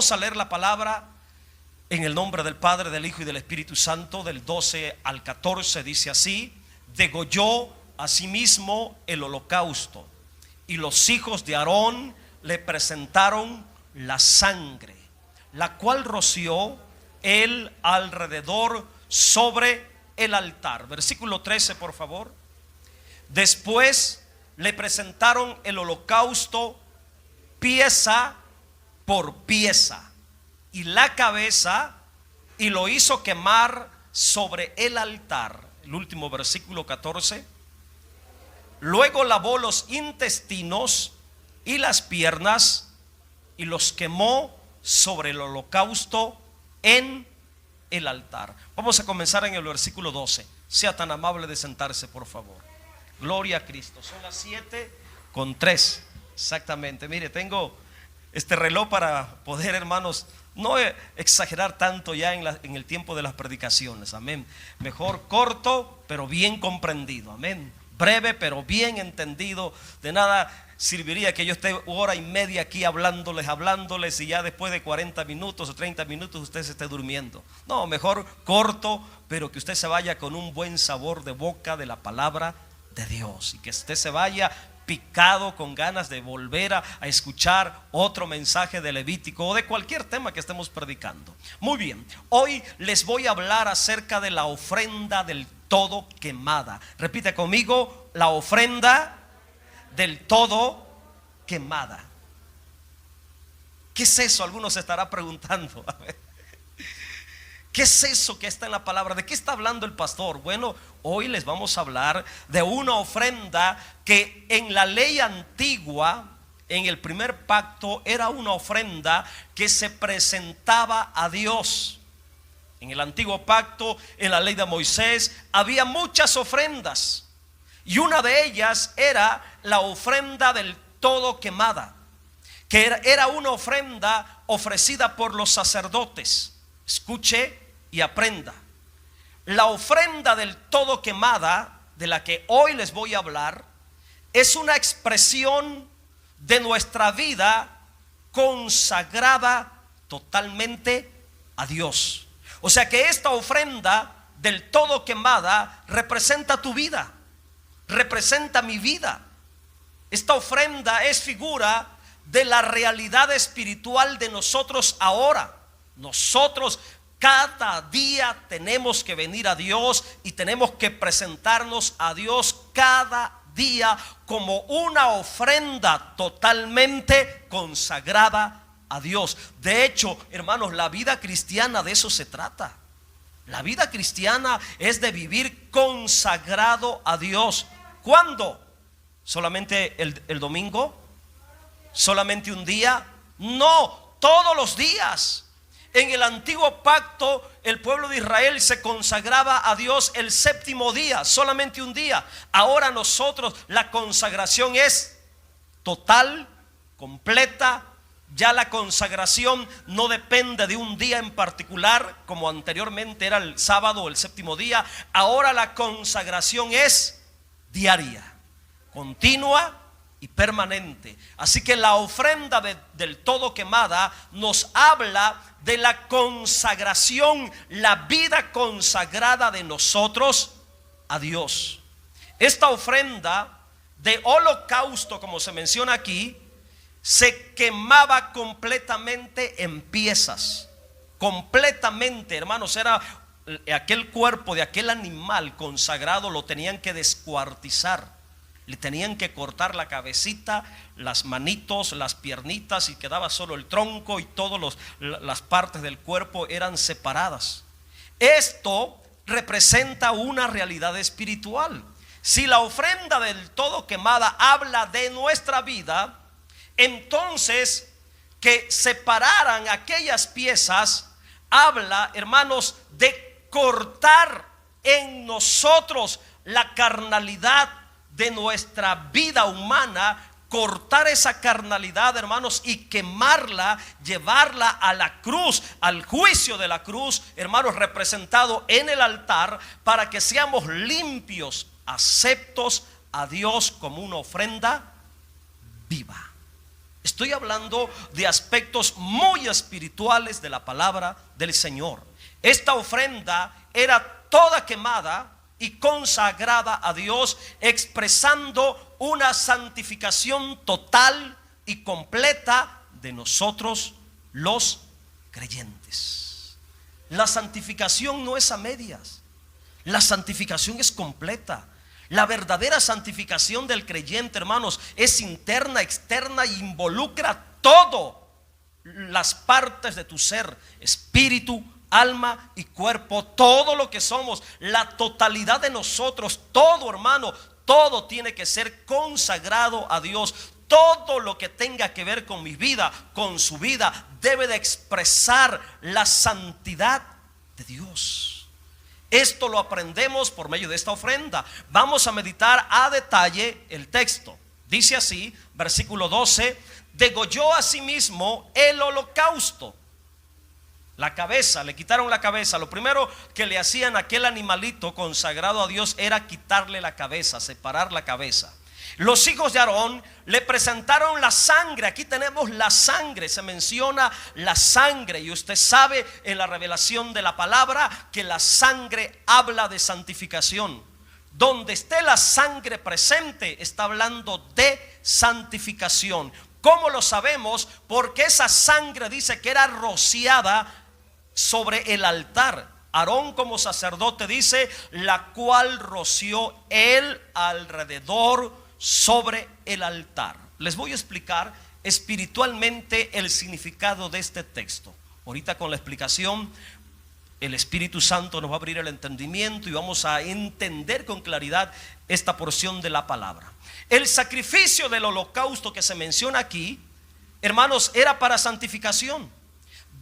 Vamos a leer la palabra en el nombre del Padre, del Hijo y del Espíritu Santo, del 12 al 14. Dice así: degolló asimismo el holocausto, y los hijos de Aarón le presentaron la sangre, la cual roció él alrededor sobre el altar. Versículo 13, por favor. Después le presentaron el holocausto pieza por pieza y la cabeza, y lo hizo quemar sobre el altar. El último versículo 14. Luego lavó los intestinos y las piernas y los quemó sobre el holocausto en el altar. Vamos a comenzar en el versículo 12. Sea tan amable de sentarse, por favor. Gloria a Cristo. Son las 7:03 exactamente. Mire, tengo este reloj para poder, hermanos, no exagerar tanto ya en el tiempo de las predicaciones. Amén. Mejor corto pero bien comprendido. Amén. Breve pero bien entendido. De nada serviría que yo esté hora y media aquí hablándoles y ya después de 40 minutos o 30 minutos usted se esté durmiendo. No, mejor corto, pero que usted se vaya con un buen sabor de boca de la palabra de Dios, y que usted se vaya picado con ganas de volver a escuchar otro mensaje de Levítico o de cualquier tema que estemos predicando. Muy bien, hoy les voy a hablar acerca de la ofrenda del todo quemada. Repite conmigo: la ofrenda del todo quemada. ¿Qué es eso? Algunos se estará preguntando. A ver, ¿qué es eso que está en la palabra? ¿De qué está hablando el pastor? Bueno, hoy les vamos a hablar de una ofrenda que en la ley antigua, en el primer pacto, era una ofrenda que se presentaba a Dios. En el antiguo pacto, en la ley de Moisés, había muchas ofrendas, y una de ellas era la ofrenda del todo quemada, que era una ofrenda ofrecida por los sacerdotes. Escuche y aprenda. La ofrenda del todo quemada, de la que hoy les voy a hablar, es una expresión de nuestra vida consagrada totalmente a Dios. O sea que esta ofrenda del todo quemada representa tu vida, representa mi vida. Esta ofrenda es figura de la realidad espiritual de nosotros ahora. Nosotros cada día tenemos que venir a Dios y tenemos que presentarnos a Dios cada día como una ofrenda totalmente consagrada a Dios. De hecho, hermanos, la vida cristiana de eso se trata. La vida cristiana es de vivir consagrado a Dios. ¿Cuándo? ¿Solamente el domingo? ¿Solamente un día? No, todos los días. En el antiguo pacto, el pueblo de Israel se consagraba a Dios el séptimo día, solamente un día. Ahora nosotros, la consagración es total, completa. Ya la consagración no depende de un día en particular, como anteriormente era el sábado o el séptimo día. Ahora la consagración es diaria, continua y permanente. Así que la ofrenda del todo quemada nos habla de la consagración, la vida consagrada de nosotros a Dios. Esta ofrenda de holocausto, como se menciona aquí, se quemaba completamente en piezas. Completamente, hermanos, era aquel cuerpo de aquel animal consagrado, lo tenían que descuartizar. Le tenían que cortar la cabecita, las manitos, las piernitas, y quedaba solo el tronco, y todas las partes del cuerpo eran separadas. Esto representa una realidad espiritual. Si la ofrenda del todo quemada habla de nuestra vida, entonces que separaran aquellas piezas habla, hermanos, de cortar en nosotros la carnalidad de nuestra vida humana, cortar esa carnalidad, hermanos, y quemarla, llevarla a la cruz, al juicio de la cruz, hermanos, representado en el altar, para que seamos limpios, aceptos a Dios como una ofrenda viva. Estoy hablando de aspectos muy espirituales de la palabra del Señor. Esta ofrenda era toda quemada y consagrada a Dios, expresando una santificación total y completa de nosotros los creyentes. La santificación no es a medias, la santificación es completa. La verdadera santificación del creyente, hermanos, es interna, externa e involucra todas las partes de tu ser: espíritu, alma y cuerpo, todo lo que somos, la totalidad de nosotros, todo, hermano, todo tiene que ser consagrado a Dios. Todo lo que tenga que ver con mi vida, con su vida, debe de expresar la santidad de Dios. Esto lo aprendemos por medio de esta ofrenda. Vamos a meditar a detalle el texto. Dice así, versículo 12: degolló a sí mismo el holocausto. La cabeza, le quitaron la cabeza. Lo primero que le hacían a aquel animalito consagrado a Dios era quitarle la cabeza, separar la cabeza. Los hijos de Aarón le presentaron la sangre. Aquí tenemos la sangre, se menciona la sangre, y usted sabe en la revelación de la palabra que la sangre habla de santificación. Donde esté la sangre presente, está hablando de santificación. ¿Cómo lo sabemos? Porque esa sangre dice que era rociada sobre el altar. Aarón, como sacerdote, dice, la cual roció él alrededor sobre el altar. Les voy a explicar espiritualmente el significado de este texto. Ahorita, con la explicación, el Espíritu Santo nos va a abrir el entendimiento y vamos a entender con claridad esta porción de la palabra. El sacrificio del holocausto que se menciona aquí, hermanos, era para santificación.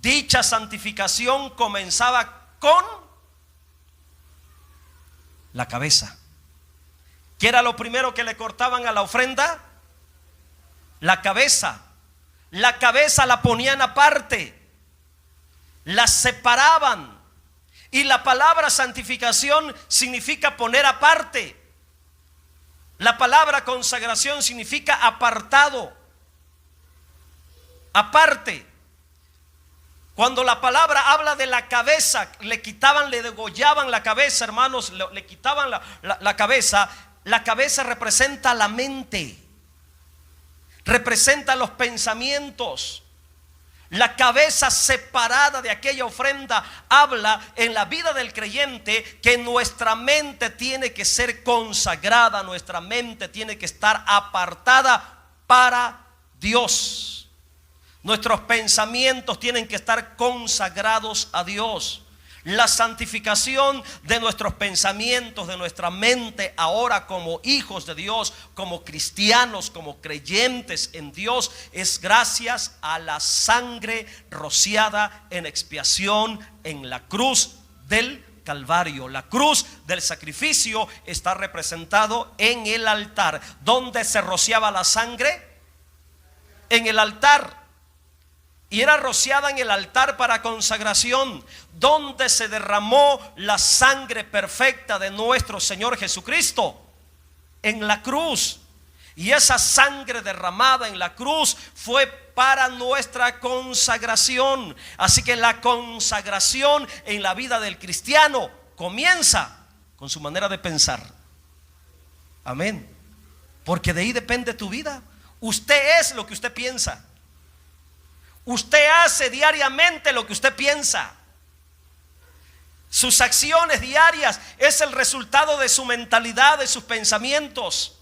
Dicha santificación comenzaba con la cabeza. ¿Qué era lo primero que le cortaban a la ofrenda? La cabeza. La cabeza la ponían aparte, la separaban. Y la palabra santificación significa poner aparte. La palabra consagración significa apartado, aparte. Cuando la palabra habla de la cabeza, le quitaban, le degollaban la cabeza, hermanos, le quitaban la cabeza. La cabeza representa la mente, representa los pensamientos. La cabeza separada de aquella ofrenda habla en la vida del creyente que nuestra mente tiene que ser consagrada, nuestra mente tiene que estar apartada para Dios. Nuestros pensamientos tienen que estar consagrados a Dios. La santificación de nuestros pensamientos, de nuestra mente, ahora como hijos de Dios, como cristianos, como creyentes en Dios, es gracias a la sangre rociada en expiación en la cruz del Calvario. La cruz del sacrificio está representado en el altar. ¿Dónde se rociaba la sangre? En el altar. Y era rociada en el altar para consagración, donde se derramó la sangre perfecta de nuestro Señor Jesucristo, en la cruz. Y esa sangre derramada en la cruz fue para nuestra consagración. Así que la consagración en la vida del cristiano comienza con su manera de pensar. Amén. Porque de ahí depende tu vida. Usted es lo que usted piensa. Usted hace diariamente lo que usted piensa. Sus acciones diarias es el resultado de su mentalidad, de sus pensamientos.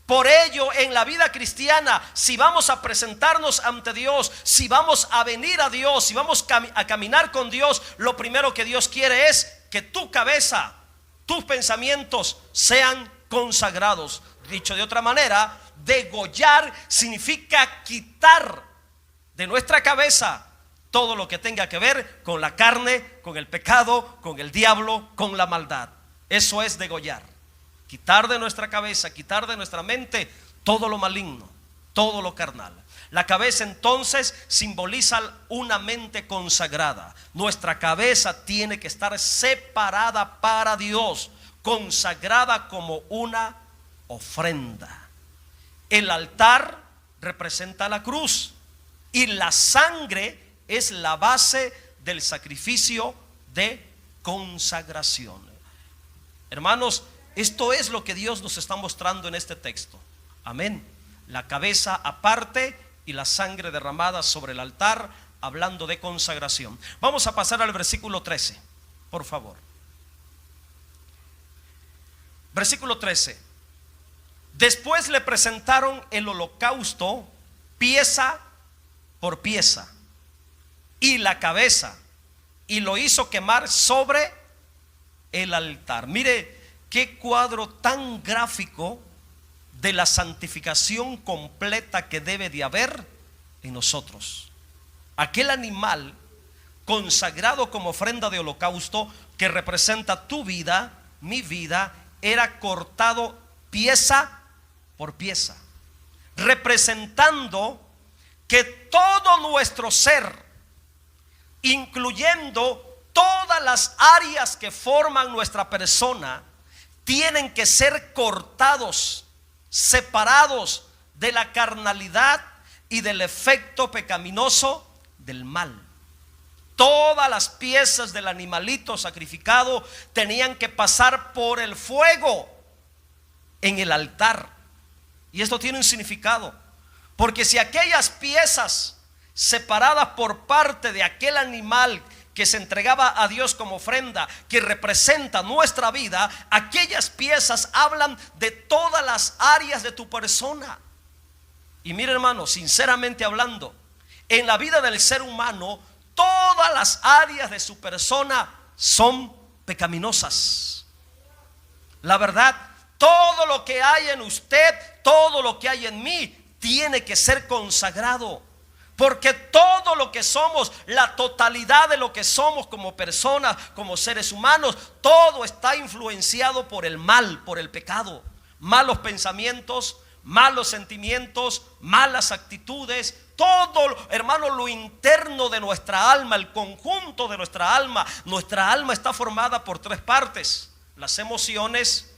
Por ello, en la vida cristiana, si vamos a presentarnos ante Dios, si vamos a venir a Dios, si vamos a caminar con Dios, lo primero que Dios quiere es que tu cabeza, tus pensamientos sean consagrados. Dicho de otra manera, degollar significa quitar de nuestra cabeza todo lo que tenga que ver con la carne, con el pecado, con el diablo, con la maldad. Eso es degollar. Quitar de nuestra cabeza, quitar de nuestra mente todo lo maligno, todo lo carnal. La cabeza entonces simboliza una mente consagrada. Nuestra cabeza tiene que estar separada para Dios, consagrada como una ofrenda. El altar representa la cruz y la sangre es la base del sacrificio de consagración. Hermanos, esto es lo que Dios nos está mostrando en este texto. Amén. La cabeza aparte y la sangre derramada sobre el altar, hablando de consagración. Vamos a pasar al versículo 13, por favor. Versículo 13. Después le presentaron el holocausto pieza por pieza y la cabeza, y lo hizo quemar sobre el altar. Mire qué cuadro tan gráfico de la santificación completa que debe de haber en nosotros. Aquel animal consagrado como ofrenda de holocausto, que representa tu vida, mi vida, era cortado pieza por pieza, representando que todo nuestro ser, incluyendo todas las áreas que forman nuestra persona, tienen que ser cortados, separados de la carnalidad y del efecto pecaminoso del mal. Todas las piezas del animalito sacrificado tenían que pasar por el fuego en el altar. Y esto tiene un significado, porque si aquellas piezas separadas por parte de aquel animal que se entregaba a Dios como ofrenda, que representa nuestra vida, aquellas piezas hablan de todas las áreas de tu persona. Y mire, hermano, sinceramente hablando, en la vida del ser humano, todas las áreas de su persona son pecaminosas. La verdad, todo lo que hay en usted, todo lo que hay en mí, tiene que ser consagrado. Porque todo lo que somos, la totalidad de lo que somos como personas, como seres humanos, todo está influenciado por el mal, por el pecado. Malos pensamientos, malos sentimientos, malas actitudes. Todo, hermano, lo interno de nuestra alma, el conjunto de nuestra alma. Nuestra alma está formada por tres partes: las emociones,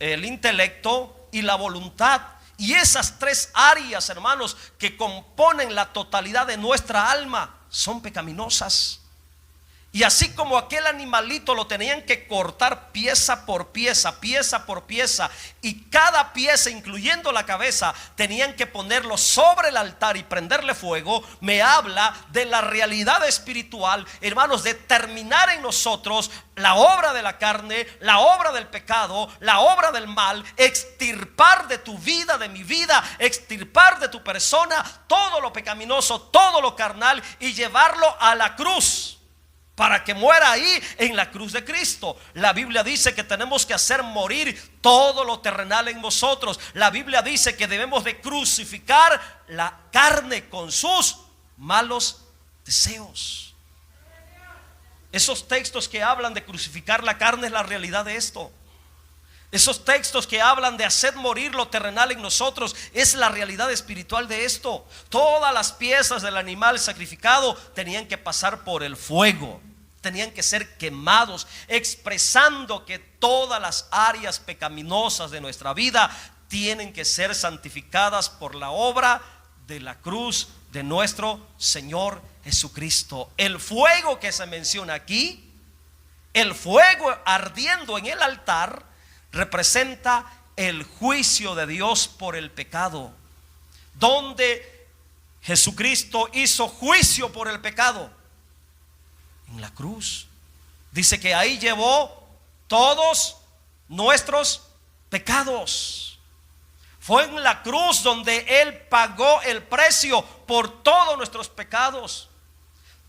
el intelecto y la voluntad. Y esas tres áreas, hermanos, que componen la totalidad de nuestra alma, son pecaminosas. Y así como aquel animalito lo tenían que cortar pieza por pieza, pieza por pieza, y cada pieza, incluyendo la cabeza, tenían que ponerlo sobre el altar y prenderle fuego, me habla de la realidad espiritual, hermanos, de terminar en nosotros la obra de la carne, la obra del pecado, la obra del mal, extirpar de tu vida, de mi vida, extirpar de tu persona todo lo pecaminoso, todo lo carnal, y llevarlo a la cruz, para que muera ahí en la cruz de Cristo. La Biblia dice que tenemos que hacer morir todo lo terrenal en nosotros. La Biblia dice que debemos de crucificar la carne con sus malos deseos. Esos textos que hablan de crucificar la carne es la realidad de esto. Esos textos que hablan de hacer morir lo terrenal en nosotros es la realidad espiritual de esto. Todas las piezas del animal sacrificado tenían que pasar por el fuego, tenían que ser quemados, expresando que todas las áreas pecaminosas de nuestra vida tienen que ser santificadas por la obra de la cruz de nuestro Señor Jesucristo. El fuego que se menciona aquí, el fuego ardiendo en el altar, representa el juicio de Dios por el pecado, donde Jesucristo hizo juicio por el pecado en la cruz. Dice que ahí llevó todos nuestros pecados. Fue en la cruz donde Él pagó el precio por todos nuestros pecados.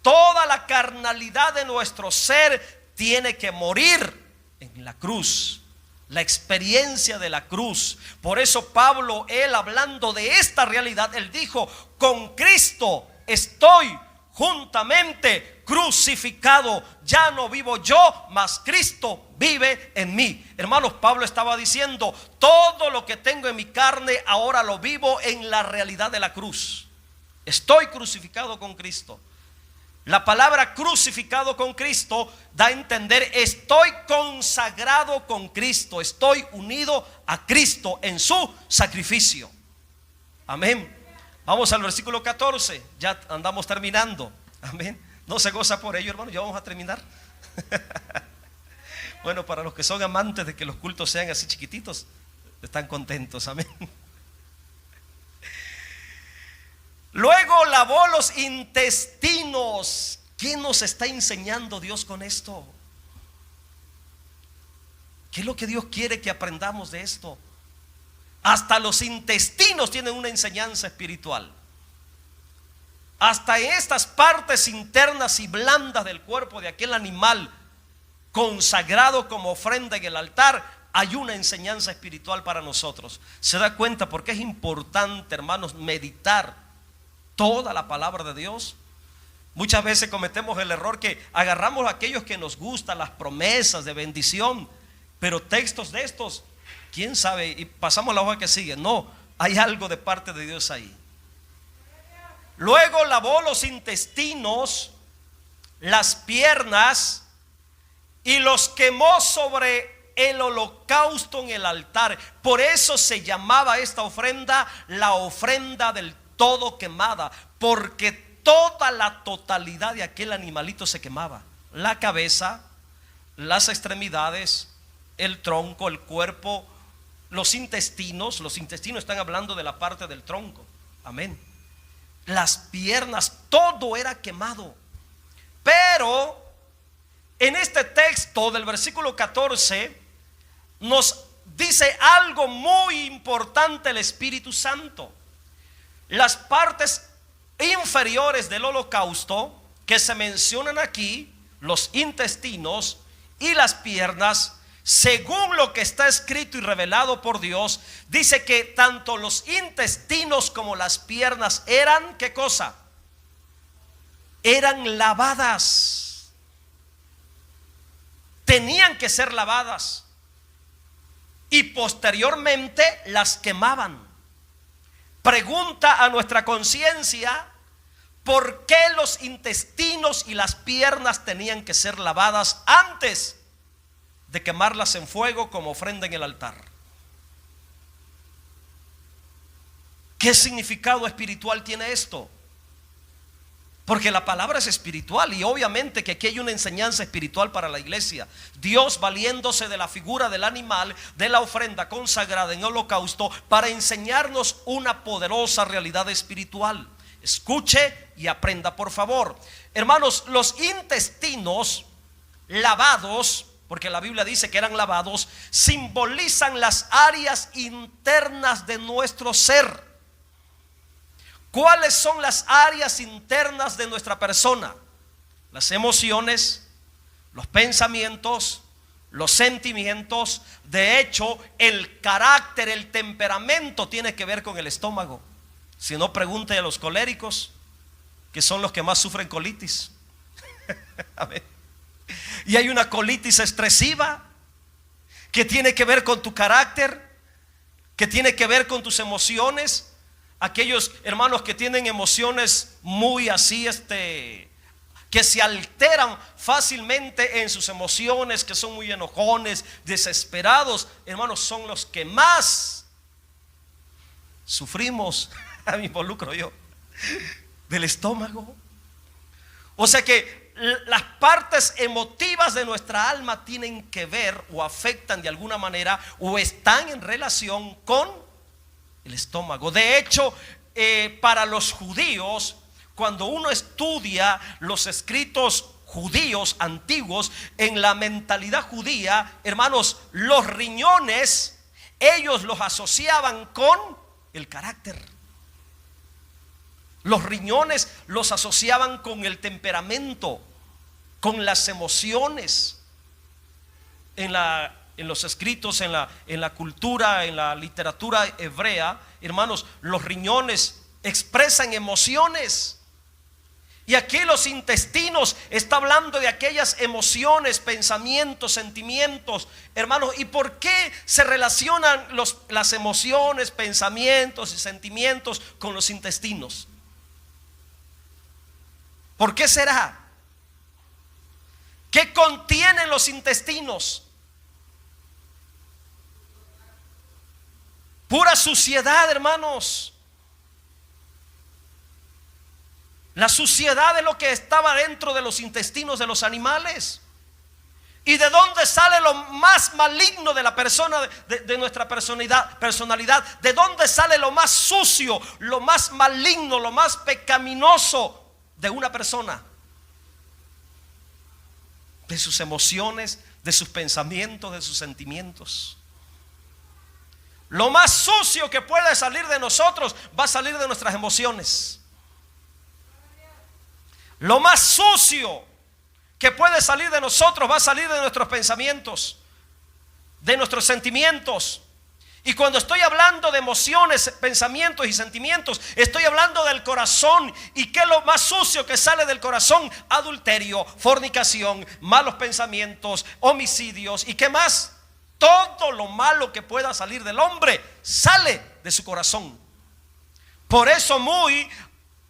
Toda la carnalidad de nuestro ser tiene que morir en la cruz. La experiencia de la cruz. Por eso Pablo, él hablando de esta realidad, él dijo: con Cristo estoy juntamente crucificado. Ya no vivo yo, mas Cristo vive en mí. Hermanos, Pablo estaba diciendo: todo lo que tengo en mi carne ahora lo vivo en la realidad de la cruz. Estoy crucificado con Cristo. La palabra crucificado con Cristo da a entender: estoy consagrado con Cristo, estoy unido a Cristo en su sacrificio. Amén. Vamos al versículo 14. Ya andamos terminando. Amén. No se goza por ello, hermano. Ya vamos a terminar. Bueno, para los que son amantes de que los cultos sean así chiquititos, están contentos. Amén. Luego lavó los intestinos. ¿Qué nos está enseñando Dios con esto? ¿Qué es lo que Dios quiere que aprendamos de esto? Hasta los intestinos tienen una enseñanza espiritual. Hasta estas partes internas y blandas del cuerpo de aquel animal consagrado como ofrenda en el altar, hay una enseñanza espiritual para nosotros. ¿Se da cuenta por qué es importante, hermanos, meditar toda la palabra de Dios? Muchas veces cometemos el error que agarramos aquellos que nos gustan, las promesas de bendición, pero textos de estos, quién sabe, y pasamos la hoja que sigue. No, hay algo de parte de Dios ahí. Luego lavó los intestinos, las piernas, y los quemó sobre el holocausto en el altar. Por eso se llamaba esta ofrenda la ofrenda del todo quemada, porque toda la totalidad de aquel animalito se quemaba: la cabeza, las extremidades, el tronco, el cuerpo, los intestinos. Los intestinos están hablando de la parte del tronco. Amén. Las piernas, todo era quemado. Pero en este texto del versículo 14 nos dice algo muy importante el Espíritu Santo. Las partes inferiores del holocausto que se mencionan aquí, los intestinos y las piernas, según lo que está escrito y revelado por Dios, dice que tanto los intestinos como las piernas eran, ¿qué cosa? Eran lavadas. Tenían que ser lavadas y posteriormente las quemaban. Pregunta a nuestra conciencia: ¿por qué los intestinos y las piernas tenían que ser lavadas antes de quemarlas en fuego como ofrenda en el altar? ¿Qué significado espiritual tiene esto? Porque la palabra es espiritual, y obviamente que aquí hay una enseñanza espiritual para la iglesia. Dios, valiéndose de la figura del animal, de la ofrenda consagrada en el holocausto, para enseñarnos una poderosa realidad espiritual. Escuche y aprenda, por favor. Hermanos, los intestinos lavados, porque la Biblia dice que eran lavados, simbolizan las áreas internas de nuestro ser. ¿Cuáles son las áreas internas de nuestra persona? Las emociones, los pensamientos, los sentimientos. De hecho, el carácter, el temperamento tiene que ver con el estómago. Si no, pregunte a los coléricos, que son los que más sufren colitis. Y hay una colitis expresiva que tiene que ver con tu carácter, que tiene que ver con tus emociones. Aquellos hermanos que tienen emociones muy así, que se alteran fácilmente en sus emociones, que son muy enojones, desesperados, hermanos, son los que más sufrimos. Me involucro yo, del estómago. O sea que las partes emotivas de nuestra alma tienen que ver o afectan de alguna manera o están en relación con el estómago. De hecho, para los judíos, cuando uno estudia los escritos judíos antiguos, en la mentalidad judía, hermanos, los riñones ellos los asociaban con el carácter. Los riñones los asociaban con el temperamento, con las emociones. En los escritos, en la cultura, en la literatura hebrea, hermanos, los riñones expresan emociones. Y aquí los intestinos está hablando de aquellas emociones, pensamientos, sentimientos, hermanos. ¿Y por qué se relacionan las emociones, pensamientos y sentimientos con los intestinos? ¿Por qué será? ¿Qué contienen los intestinos? Pura suciedad, hermanos. La suciedad es lo que estaba dentro de los intestinos de los animales. ¿Y de dónde sale lo más maligno de la persona, de nuestra personalidad? ¿De dónde sale lo más sucio, lo más maligno, lo más pecaminoso de una persona? De sus emociones, de sus pensamientos, de sus sentimientos. Lo más sucio que puede salir de nosotros va a salir de nuestras emociones. Lo más sucio que puede salir de nosotros va a salir de nuestros pensamientos, de nuestros sentimientos. Y cuando estoy hablando de emociones, pensamientos y sentimientos, estoy hablando del corazón. ¿Y qué es lo más sucio que sale del corazón? Adulterio, fornicación, malos pensamientos, homicidios. ¿Y qué más? Todo lo malo que pueda salir del hombre sale de su corazón. Por eso muy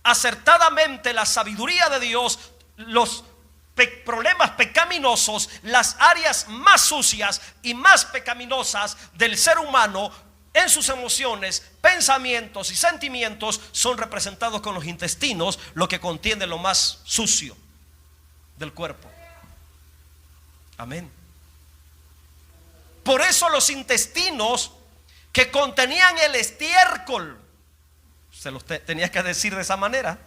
acertadamente la sabiduría de Dios, los problemas pecaminosos, las áreas más sucias y más pecaminosas del ser humano en sus emociones, pensamientos y sentimientos son representados con los intestinos, lo que contiene lo más sucio del cuerpo. Amén. Por eso los intestinos que contenían el estiércol, se los tenía que decir de esa manera,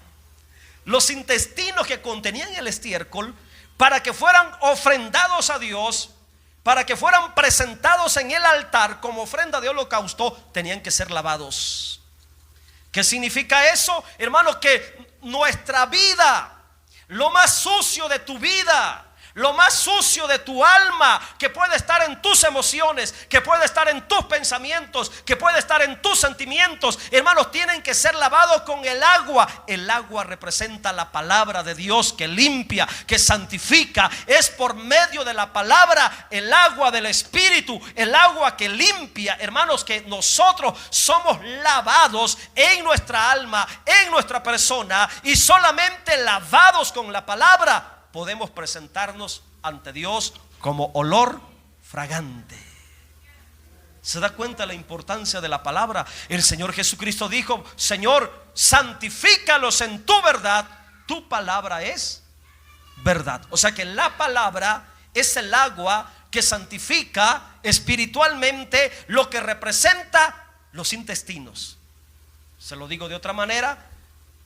los intestinos que contenían el estiércol, para que fueran ofrendados a Dios, para que fueran presentados en el altar como ofrenda de holocausto, tenían que ser lavados. ¿Qué significa eso, hermanos? Que nuestra vida, lo más sucio de tu vida, lo más sucio de tu alma, que puede estar en tus emociones, que puede estar en tus pensamientos, que puede estar en tus sentimientos, hermanos, tienen que ser lavados con el agua. El agua representa la palabra de Dios que limpia, que santifica. Es por medio de la palabra, el agua del Espíritu, el agua que limpia, hermanos, que nosotros somos lavados en nuestra alma, en nuestra persona, y solamente lavados con la palabra podemos presentarnos ante Dios como olor fragante. ¿Se da cuenta la importancia de la palabra? El Señor Jesucristo dijo: Señor, santifícalos en tu verdad, tu palabra es verdad. O sea que la palabra es el agua que santifica espiritualmente lo que representa los intestinos. Se lo digo de otra manera: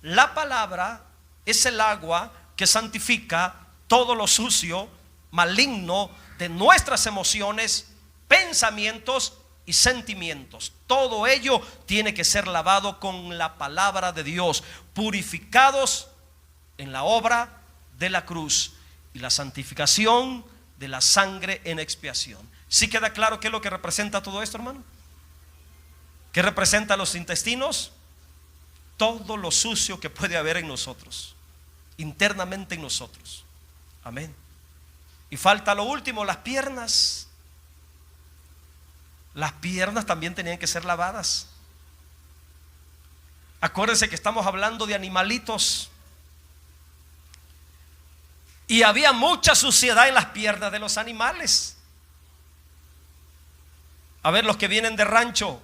la palabra es el agua que santifica todo lo sucio, maligno de nuestras emociones, pensamientos y sentimientos. Todo ello tiene que ser lavado con la palabra de Dios, purificados en la obra de la cruz y la santificación de la sangre en expiación. ¿Sí queda claro qué es lo que representa todo esto, hermano? ¿Qué representa los intestinos? Todo lo sucio que puede haber en nosotros, internamente en nosotros. Amén. Y falta lo último, las piernas. Las piernas también tenían que ser lavadas. Acuérdense que estamos hablando de animalitos, y había mucha suciedad en las piernas de los animales. A ver, los que vienen de rancho,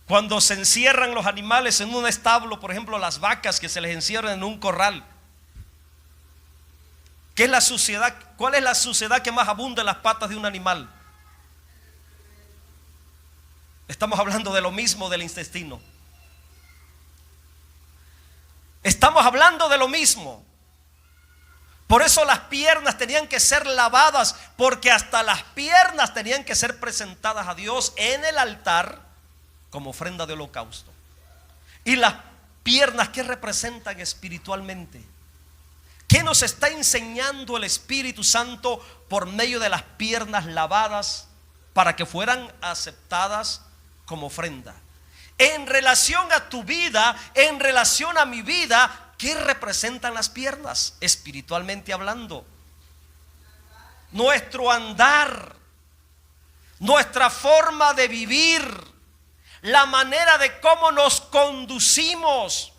cuando se encierran los animales en un establo, por ejemplo las vacas que se les encierran en un corral, ¿qué es la suciedad? ¿Cuál es la suciedad que más abunda en las patas de un animal? Estamos hablando de lo mismo del intestino. Estamos hablando de lo mismo. Por eso las piernas tenían que ser lavadas, porque hasta las piernas tenían que ser presentadas a Dios en el altar como ofrenda de holocausto. Y las piernas, ¿qué representan espiritualmente? ¿Qué nos está enseñando el Espíritu Santo por medio de las piernas lavadas para que fueran aceptadas como ofrenda? En relación a tu vida, en relación a mi vida, ¿qué representan las piernas espiritualmente hablando? Nuestro andar, nuestra forma de vivir, la manera de cómo nos conducimos,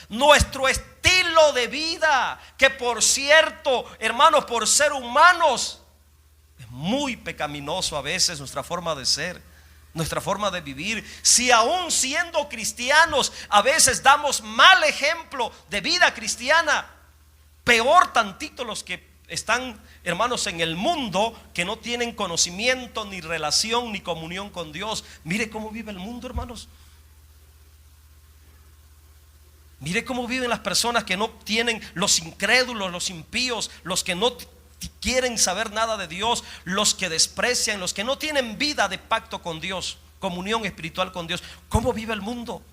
nuestro estilo de vida, que por cierto, hermanos, por ser humanos, es muy pecaminoso a veces nuestra forma de ser. nuestra forma de vivir. Si aún siendo cristianos a veces damos mal ejemplo de vida cristiana, peor tantito los que están, hermanos, en el mundo, que no tienen conocimiento, ni relación, ni comunión con Dios. Mire cómo vive el mundo, hermanos. Mire cómo viven las personas que no tienen, los incrédulos, los impíos, los que no quieren saber nada de Dios, los que desprecian, los que no tienen vida de pacto con Dios, comunión espiritual con Dios. ¿Cómo vive el mundo?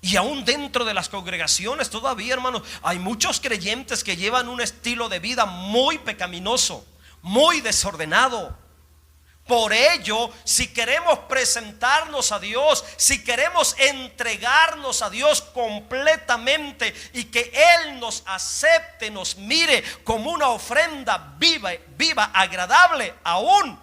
Y aún dentro de las congregaciones todavía, hermanos, hay muchos creyentes que llevan un estilo de vida muy pecaminoso, muy desordenado. Por ello, si queremos presentarnos a Dios, si queremos entregarnos a Dios completamente y que Él nos acepte, nos mire como una ofrenda viva, agradable, aún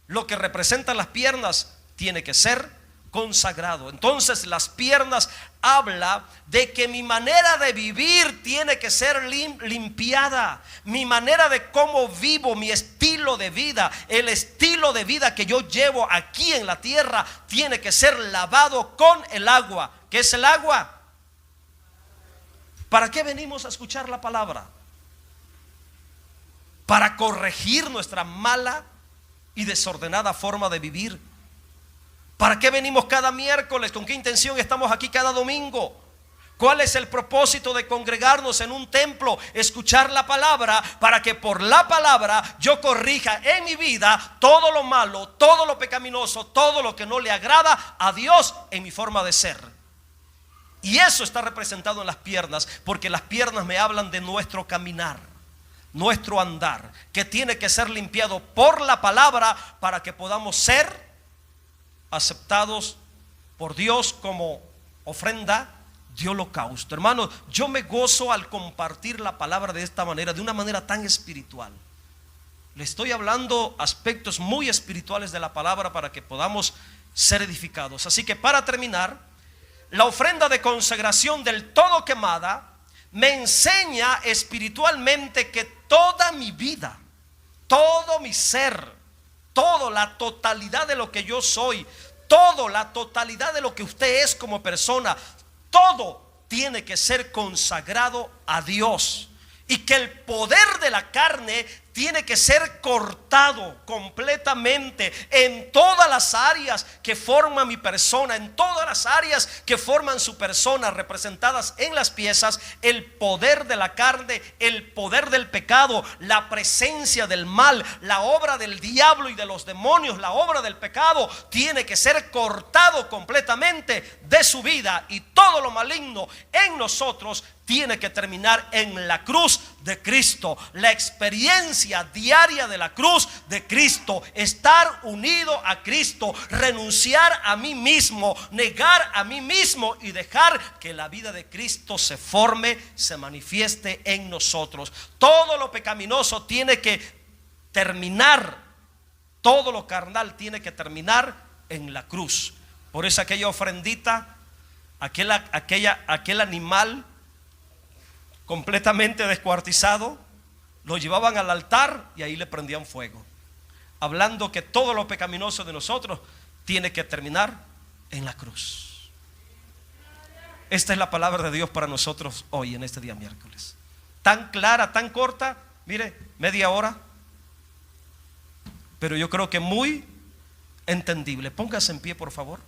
lo que representan las piernas tiene que ser consagrado. Entonces las piernas habla de que mi manera de vivir tiene que ser limpiada. Mi manera de cómo vivo, mi estilo de vida, el estilo de vida que yo llevo aquí en la tierra tiene que ser lavado con el agua. ¿Qué es el agua? ¿Para qué venimos a escuchar la palabra? Para corregir nuestra mala y desordenada forma de vivir. ¿Para qué venimos cada miércoles? ¿Con qué intención estamos aquí cada domingo? ¿Cuál es el propósito de congregarnos en un templo? Escuchar la palabra, para que por la palabra yo corrija en mi vida todo lo malo, todo lo pecaminoso, todo lo que no le agrada a Dios en mi forma de ser. Y eso está representado en las piernas, porque las piernas me hablan de nuestro caminar, nuestro andar, que tiene que ser limpiado por la palabra para que podamos ser aceptados por Dios como ofrenda de holocausto. Hermanos, yo me gozo al compartir la palabra de esta manera, de una manera tan espiritual. Le estoy hablando aspectos muy espirituales de la palabra para que podamos ser edificados. Así que para terminar, la ofrenda de consagración del todo quemada me enseña espiritualmente que toda mi vida, todo mi ser, toda la totalidad de lo que yo soy, toda la totalidad de lo que usted es como persona, todo tiene que ser consagrado a Dios. Y que el poder de la carne tiene que ser cortado completamente en todas las áreas que forman mi persona, en todas las áreas que forman su persona, representadas en las piezas. El poder de la carne, el poder del pecado, la presencia del mal, la obra del diablo y de los demonios, la obra del pecado, tiene que ser cortado completamente de su vida. Y todo lo maligno en nosotros tiene que terminar en la cruz de Cristo. La experiencia diaria de la cruz de Cristo, estar unido a Cristo, renunciar a mí mismo, negar a mí mismo y dejar que la vida de Cristo se forme, se manifieste en nosotros. Todo lo pecaminoso tiene que terminar, todo lo carnal tiene que terminar en la cruz. Por eso aquella ofrendita, aquel animal completamente descuartizado, lo llevaban al altar y ahí le prendían fuego, hablando que todo lo pecaminoso de nosotros tiene que terminar en la cruz. Esta es la palabra de Dios para nosotros hoy, en este día miércoles. Tan clara, tan corta, mire, media hora, pero yo creo que muy entendible. Póngase en pie, por favor.